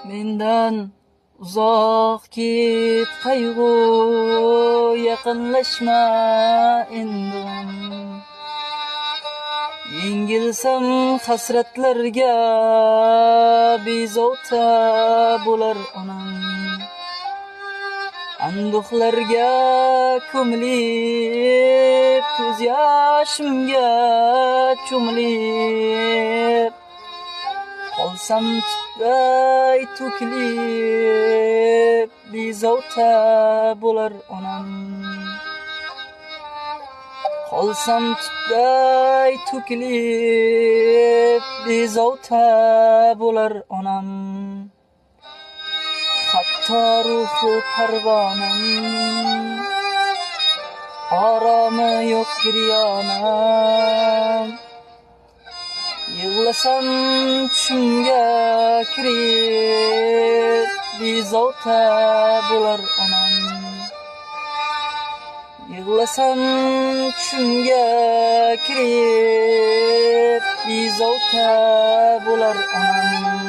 Mendan uzoq ket qayg'u, yaqinlashma endi. Yengilsam hasratlarga bezovta bo'lar onam. Anduhlarga ko'milib, ko'z yoshimga cho'milib, qolsam tutday to'kilib, bezovta bo'lar onam. Qolsam tutday to'kilib, bezovta bo'lar onam. Hatto ruhi parvonam, oromi yo'q giryonam. Yig'lasam tushimga kirib, bezovta bo'lar onam. Yig'lasam tushimga kirib, bezovta bo'lar onam.